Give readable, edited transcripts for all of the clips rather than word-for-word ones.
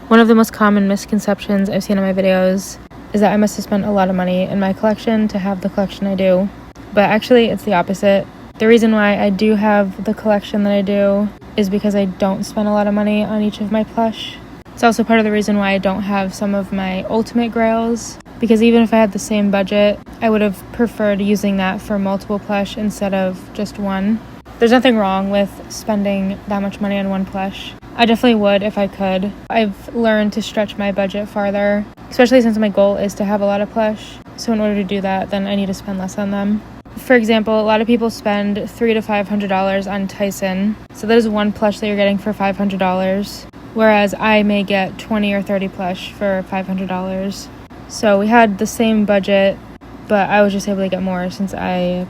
One of the most common misconceptions I've seen in my videos is that I must have spent a lot of money in my collection to have the collection I do. But actually, it's the opposite. The reason why I do have the collection that I do is because I don't spend a lot of money on each of my plush. It's also part of the reason why I don't have some of my ultimate grails, because even if I had the same budget, I would have preferred using that for multiple plush instead of just one. There's nothing wrong with spending that much money on one plush. I definitely would if I could. I've learned to stretch my budget farther, especially since my goal is to have a lot of plush. So in order to do that, then I need to spend less on them. For example, a lot of people spend $300 to $500 on Tyson. So that is one plush that you're getting for $500, whereas I may get 20 or 30 plush for $500. So we had the same budget, but I was just able to get more since I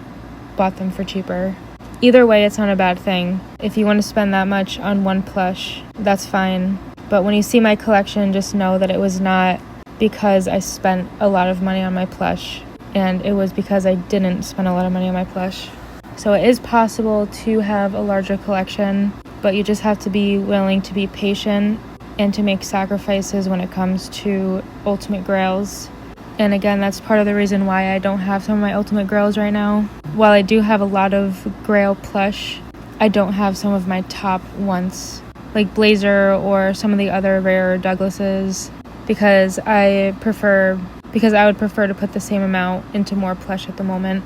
bought them for cheaper. Either way, it's not a bad thing. If you want to spend that much on one plush, that's fine. But when you see my collection, just know that it was not because I spent a lot of money on my plush, and it was because I didn't spend a lot of money on my plush. So it is possible to have a larger collection, but you just have to be willing to be patient and to make sacrifices when it comes to ultimate grails. And again, that's part of the reason why I don't have some of my ultimate grails right now. While I do have a lot of grail plush, I don't have some of my top ones, like Blazer or some of the other rare Douglases, because I would prefer to put the same amount into more plush at the moment.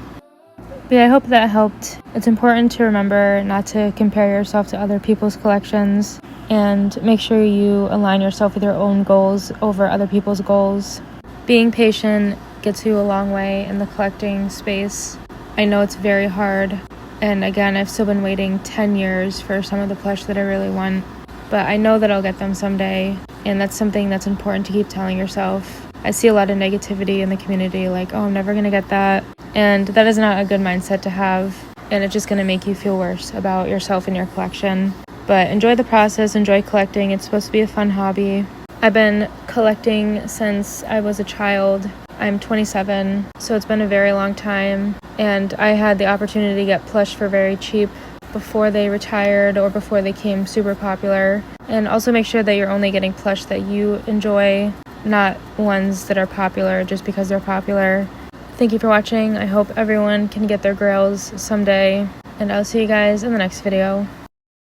But yeah, I hope that helped. It's important to remember not to compare yourself to other people's collections, and make sure you align yourself with your own goals over other people's goals. Being patient gets you a long way in the collecting space. I know it's very hard, and again, I've still been waiting 10 years for some of the plush that I really want, but I know that I'll get them someday, and that's something that's important to keep telling yourself. I see a lot of negativity in the community, like, oh, I'm never gonna get that, and that is not a good mindset to have, and it's just gonna make you feel worse about yourself and your collection. But enjoy the process, enjoy collecting. It's supposed to be a fun hobby. I've been collecting since I was a child. I'm 27, so it's been a very long time, and I had the opportunity to get plush for very cheap before they retired or before they became super popular. And also make sure that you're only getting plush that you enjoy, not ones that are popular just because they're popular. Thank you for watching. I hope everyone can get their grails someday, and I'll see you guys in the next video.